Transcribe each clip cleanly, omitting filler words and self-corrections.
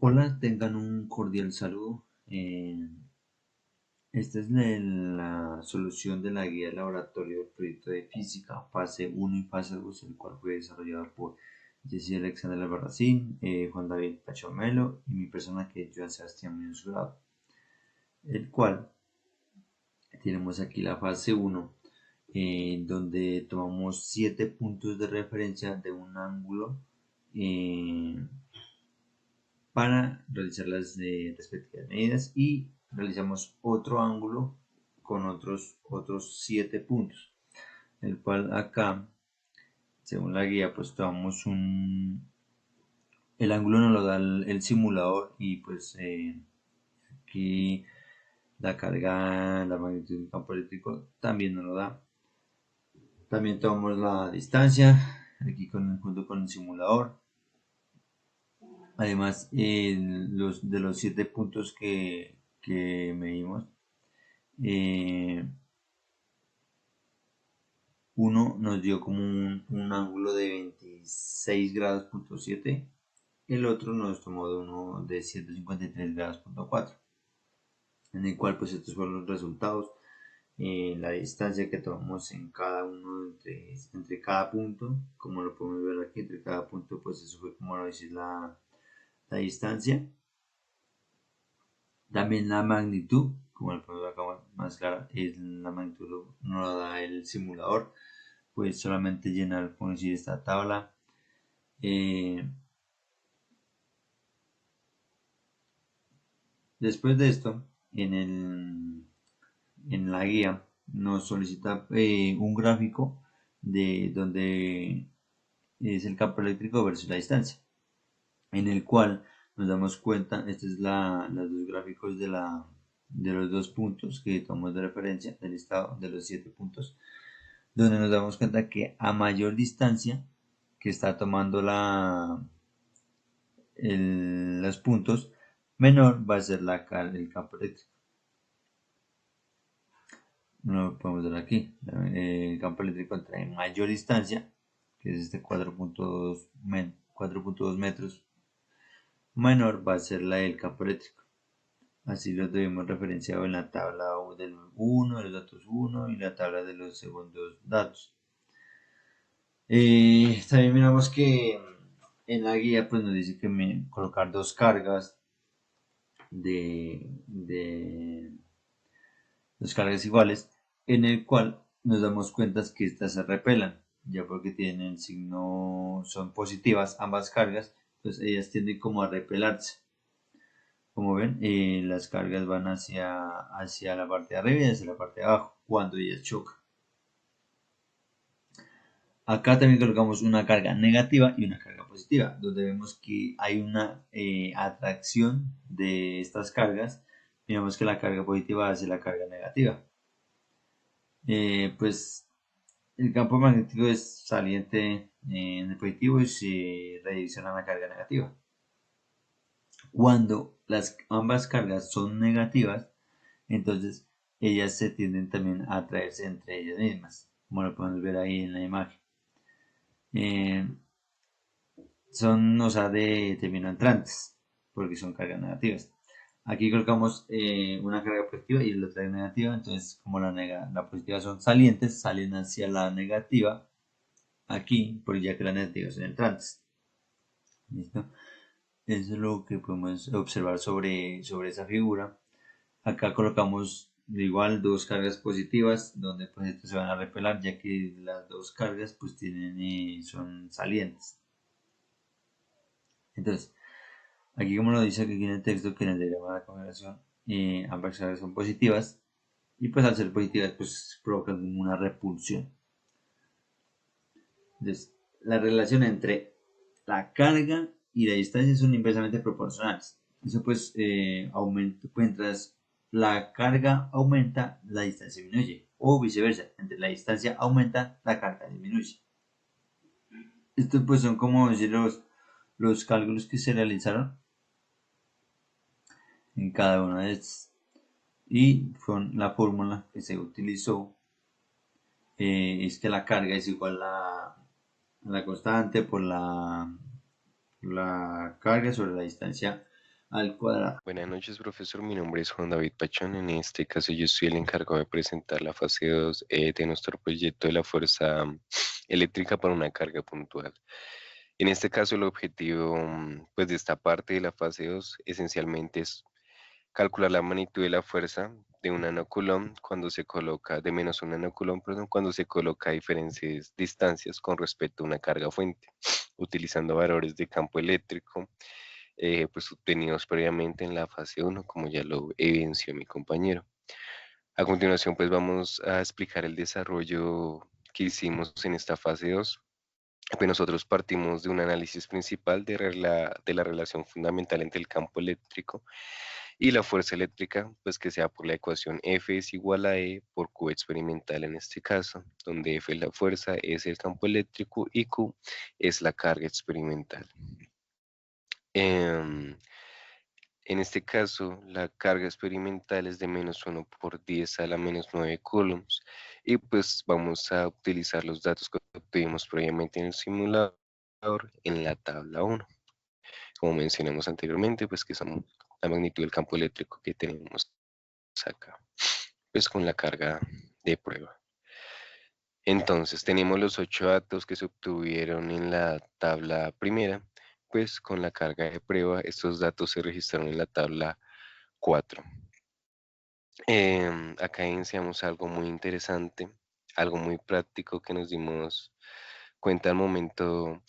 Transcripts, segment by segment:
Hola, tengan un cordial saludo. Esta es la solución de la guía de laboratorio del proyecto de física, fase uno y fase 2, el cual fue desarrollado por Jesse Alexander Albarracín, Juan David Pachomelo y mi persona que es Joan Sebastián Muñoz Jurado, el cual tenemos aquí la fase 1, donde tomamos 7 puntos de referencia de un ángulo eh, para realizar las respectivas medidas y realizamos otro ángulo con otros 7 puntos, el cual acá según la guía pues tomamos el ángulo nos lo da el simulador y pues aquí la carga, la magnitud del campo eléctrico también nos lo da. También tomamos la distancia aquí junto con el simulador. Además, de los 7 puntos que medimos, uno nos dio como un ángulo de 26 grados punto 7, el otro nos tomó de uno de 153 grados punto 4, en el cual pues estos fueron los resultados. La distancia que tomamos en cada uno entre cada punto, como lo podemos ver aquí, entre cada punto pues eso fue como lo dice la distancia. También la magnitud, como lo podemos ver acá más clara, es la magnitud no la da el simulador. Pues solamente llenar, como decir, esta tabla. Después de esto, en la guía nos solicita un gráfico de donde es el campo eléctrico versus la distancia, en el cual nos damos cuenta, estos es los dos gráficos de los dos puntos que tomamos de referencia del listado de los 7 puntos, donde nos damos cuenta que a mayor distancia que está tomando los puntos, menor va a ser el campo eléctrico. No lo podemos ver aquí. El campo eléctrico entre mayor distancia, que es este 4.2 metros, menor va a ser la del campo eléctrico. Así lo debemos referenciado en la tabla del 1, de los datos 1 y la tabla de los segundos datos. También miramos que en la guía pues nos dice que colocar dos cargas de dos cargas iguales, en el cual nos damos cuenta que estas se repelan, ya porque tienen el signo, son positivas ambas cargas, pues ellas tienden como a repelarse. Como ven, las cargas van hacia la parte de arriba y hacia la parte de abajo cuando ellas chocan. Acá también colocamos una carga negativa y una carga positiva, donde vemos que hay una atracción de estas cargas. Miramos que la carga positiva hace la carga negativa. Pues el campo magnético es saliente en el positivo y se redirecciona la carga negativa. Cuando ambas cargas son negativas, entonces ellas se tienden también a atraerse entre ellas mismas, como lo podemos ver ahí en la imagen. Son, o sea, de término entrantes, porque son cargas negativas. Aquí colocamos una carga positiva y la otra negativa, entonces como la positiva son salientes, salen hacia la negativa, aquí, por ya que las negativas son entrantes. ¿Listo? Eso es lo que podemos observar sobre esa figura. Acá colocamos igual dos cargas positivas, donde pues estos se van a repelar, ya que las dos cargas pues son salientes. Entonces, aquí como lo dice aquí en el texto, que en el diagrama de la configuración ambas cargas son positivas y pues al ser positivas pues provocan una repulsión. Entonces, la relación entre la carga y la distancia son inversamente proporcionales. Eso pues aumenta, mientras la carga aumenta, la distancia disminuye, o viceversa, entre la distancia aumenta, la carga disminuye. Estos pues son como decir los cálculos que se realizaron en cada una de estas. Y con la fórmula que se utilizó es que la carga es igual a la constante por la carga sobre la distancia al cuadrado. Buenas noches, profesor. Mi nombre es Juan David Pachón. En este caso, yo soy el encargado de presentar la fase 2 de nuestro proyecto de la fuerza eléctrica para una carga puntual. En este caso, el objetivo pues, de esta parte de la fase 2 esencialmente es calcular la magnitud de la fuerza de un nanocoulomb cuando se coloca, de menos un nanocoulomb, perdón, cuando se coloca a diferentes distancias con respecto a una carga fuente, utilizando valores de campo eléctrico pues obtenidos previamente en la fase uno, como ya lo evidenció mi compañero. A continuación, pues vamos a explicar el desarrollo que hicimos en esta fase 2. Pues nosotros partimos de un análisis principal de la relación fundamental entre el campo eléctrico y la fuerza eléctrica, pues que sea por la ecuación F es igual a E por Q experimental en este caso, donde F es la fuerza, E es el campo eléctrico y Q es la carga experimental. Em, En este caso, la carga experimental es de -1 por 10 a la -9 coulombs y pues vamos a utilizar los datos que obtuvimos previamente en el simulador en la tabla 1. Como mencionamos anteriormente, pues que son la magnitud del campo eléctrico que tenemos acá, pues con la carga de prueba. Entonces, tenemos los 8 datos que se obtuvieron en la tabla primera, pues con la carga de prueba, estos datos se registraron en la tabla 4. Acá iniciamos algo muy interesante, algo muy práctico que nos dimos cuenta al momento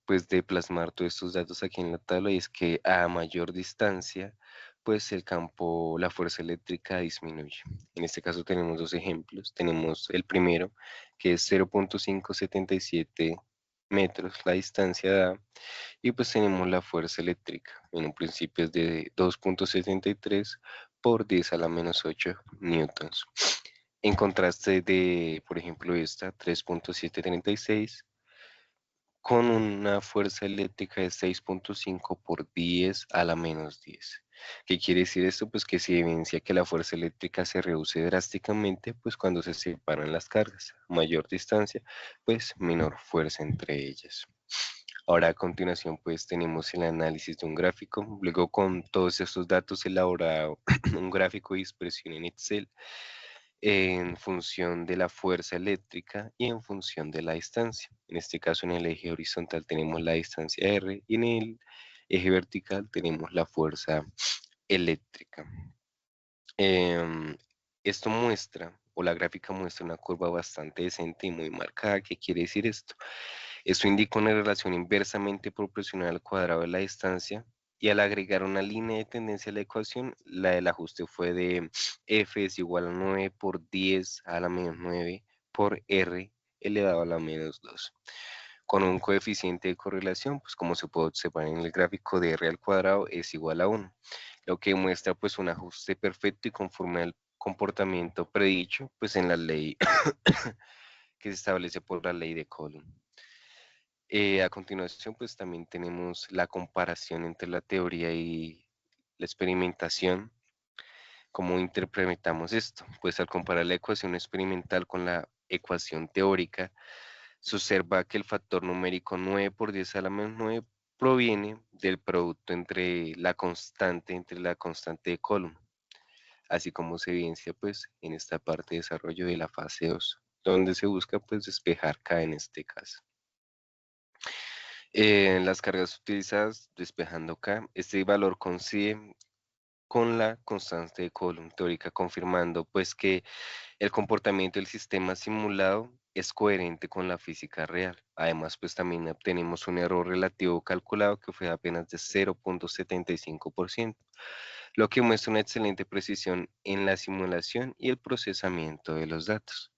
pues de plasmar todos estos datos aquí en la tabla y es que a mayor distancia pues el campo, la fuerza eléctrica disminuye. En este caso tenemos dos ejemplos. Tenemos el primero que es 0.577 metros la distancia dada y pues tenemos la fuerza eléctrica. En un principio es de 2.73 por 10 a la -8 newtons. En contraste de, por ejemplo, esta 3.736 con una fuerza eléctrica de 6.5 por 10 a la -10. ¿Qué quiere decir esto? Pues que se evidencia que la fuerza eléctrica se reduce drásticamente, pues cuando se separan las cargas. A mayor distancia, pues menor fuerza entre ellas. Ahora a continuación pues tenemos el análisis de un gráfico, luego con todos estos datos elaborado un gráfico de expresión en Excel en función de la fuerza eléctrica y en función de la distancia. En este caso en el eje horizontal tenemos la distancia R y en el eje vertical tenemos la fuerza eléctrica. Em, Esto muestra, o la gráfica muestra una curva bastante decente y muy marcada. ¿Qué quiere decir esto? Esto indica una relación inversamente proporcional al cuadrado de la distancia y al agregar una línea de tendencia a la ecuación, la del ajuste fue de F es igual a 9 por 10 a la -9 por R elevado a la -2 con un coeficiente de correlación, pues como se puede observar en el gráfico de R al cuadrado es igual a 1, lo que muestra pues un ajuste perfecto y conforme al comportamiento predicho, pues en la ley que se establece por la ley de Coulomb. A continuación, pues también tenemos la comparación entre la teoría y la experimentación. ¿Cómo interpretamos esto? Pues al comparar la ecuación experimental con la ecuación teórica, se observa que el factor numérico 9 por 10 a la -9 proviene del producto entre la constante de Coulomb, así como se evidencia pues en esta parte de desarrollo de la fase 2, donde se busca pues despejar K en este caso. Las cargas utilizadas despejando K, este valor coincide con la constante de Coulomb teórica, confirmando pues que el comportamiento del sistema simulado es coherente con la física real. Además, pues también obtenemos un error relativo calculado que fue apenas de 0.75%, lo que muestra una excelente precisión en la simulación y el procesamiento de los datos.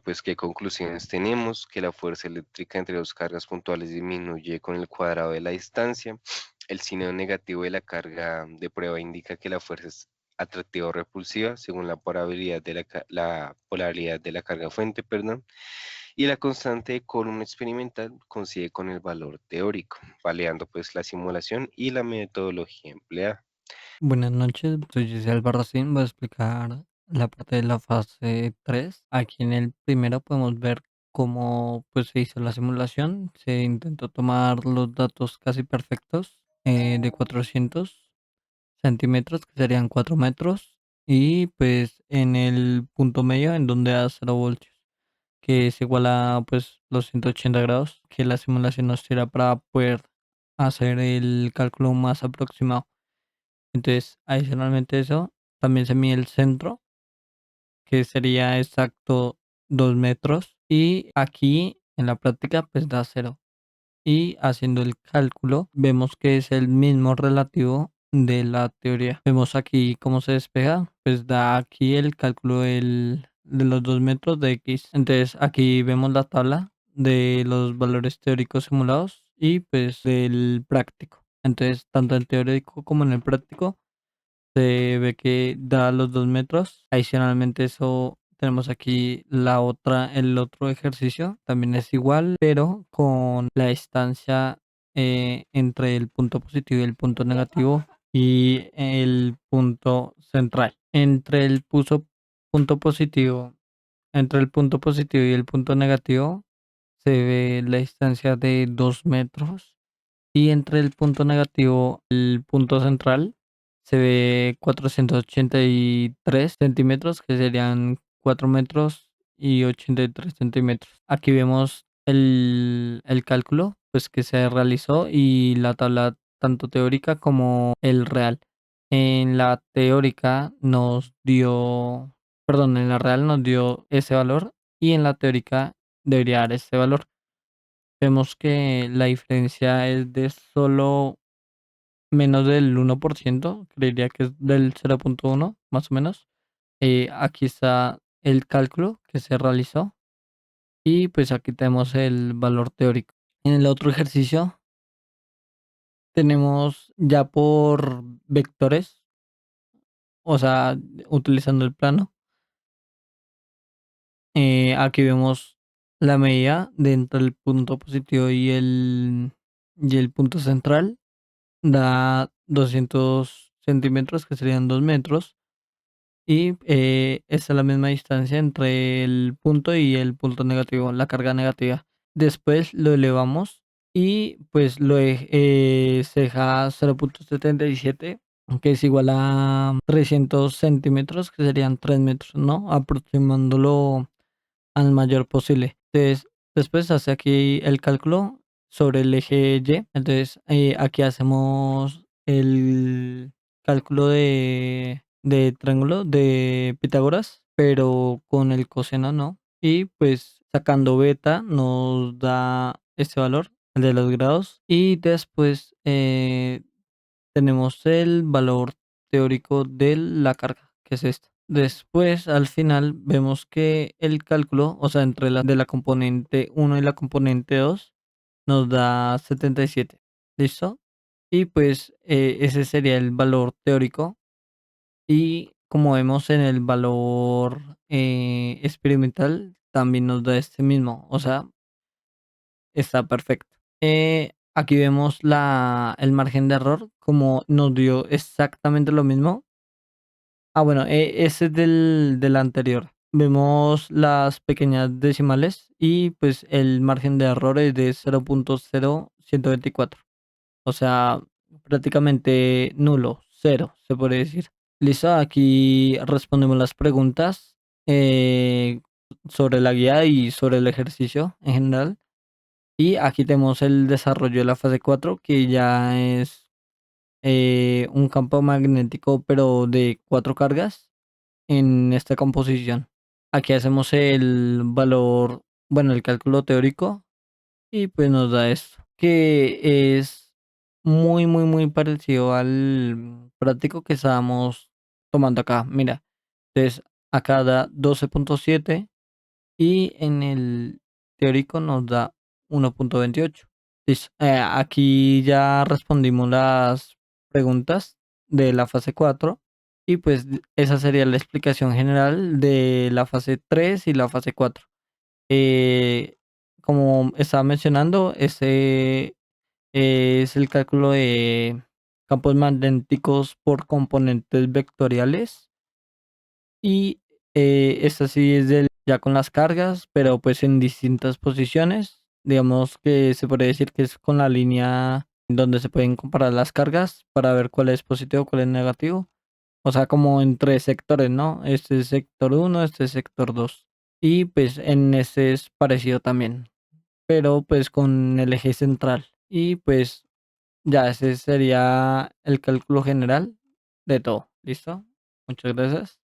Pues, ¿qué conclusiones tenemos? Que la fuerza eléctrica entre dos cargas puntuales disminuye con el cuadrado de la distancia. El signo negativo de la carga de prueba indica que la fuerza es atractiva o repulsiva según la polaridad de la polaridad de la carga fuente, perdón. Y la constante de Coulomb experimental coincide con el valor teórico, validando pues la simulación y la metodología empleada. Buenas noches, soy José Albarracín. Voy a explicar la parte de la fase 3. Aquí en el primero podemos ver cómo pues, se hizo la simulación. Se intentó tomar los datos casi perfectos de 400 centímetros, que serían 4 metros, y pues en el punto medio en donde da 0 voltios, que es igual a pues los 180 grados, que la simulación nos tira para poder hacer el cálculo más aproximado. Entonces, adicionalmente a eso, también se mide el centro, que sería exacto 2 metros, y aquí en la práctica pues da 0. Y haciendo el cálculo, vemos que es el mismo relativo de la teoría. Vemos aquí cómo se despeja, pues da aquí el cálculo de los 2 metros de X. Entonces aquí vemos la tabla de los valores teóricos simulados y pues del práctico. Entonces, tanto en el teórico como en el práctico se ve que da los 2 metros. Adicionalmente eso tenemos aquí el otro ejercicio, también es igual, pero con la distancia entre el punto positivo y el punto negativo y el punto central. Punto positivo, entre el punto positivo y el punto negativo se ve la distancia de 2 metros, y entre el punto negativo y el punto central se ve 483 centímetros, que serían 4 metros y 83 centímetros. Aquí vemos el cálculo pues, que se realizó y la tabla tanto teórica como el real. En la teórica nos dio, perdón, en la real nos dio ese valor, y en la teórica debería dar ese valor. Vemos que la diferencia es de solo menos del 1%, creería que es del 0,1 más o menos. Aquí está el cálculo que se realizó, y pues aquí tenemos el valor teórico. En el otro ejercicio tenemos ya por vectores, o sea, utilizando el plano. Aquí vemos la medida de entre el punto positivo y el punto central. Da 200 centímetros, que serían 2 metros, y esta es la misma distancia entre el punto y el punto negativo, la carga negativa. Después lo elevamos y pues se deja 0,77, que es igual a 300 centímetros, que serían 3 metros, ¿no? Aproximándolo al mayor posible. Entonces, después hace aquí el cálculo sobre el eje Y. Entonces, aquí hacemos el cálculo de triángulo de Pitágoras, pero con el coseno no. Y pues sacando beta nos da este valor, el de los grados. Y después tenemos el valor teórico de la carga, que es esta. Después, al final, vemos que el cálculo, o sea, entre la de la componente uno y la componente 2 nos da 77. ¿Listo? Y pues ese sería el valor teórico. Y como vemos en el valor experimental, también nos da este mismo. O sea, está perfecto. Aquí vemos el margen de error, como nos dio exactamente lo mismo. Bueno, ese es del anterior. Vemos las pequeñas decimales y pues el margen de error es de 0,0124. O sea, prácticamente nulo, cero, se puede decir. Listo, aquí respondemos las preguntas eh, sobre la guía y sobre el ejercicio en general. Y aquí tenemos el desarrollo de la fase 4, que ya es un campo magnético, pero de 4 cargas en esta composición. Aquí hacemos el valor, bueno, el cálculo teórico, y pues nos da esto, que es muy, muy, muy parecido al práctico que estábamos tomando acá. Mira, entonces acá da 12,7 y en el teórico nos da 1,28. Listo. Aquí ya respondimos las preguntas de la fase 4, y pues esa sería la explicación general de la fase 3 y la fase 4. Eh, Como estaba mencionando, ese es el cálculo de campos magnéticos por componentes vectoriales, y esta sí es ya con las cargas, pero pues en distintas posiciones. Digamos que se podría decir que es con la línea donde se pueden comparar las cargas para ver cuál es positivo, cuál es negativo. O sea, como entre sectores, ¿no? Este es sector uno, este es sector 2. Y pues en este es parecido también, pero pues con el eje central. Y pues ya ese sería el cálculo general de todo. ¿Listo? Muchas gracias.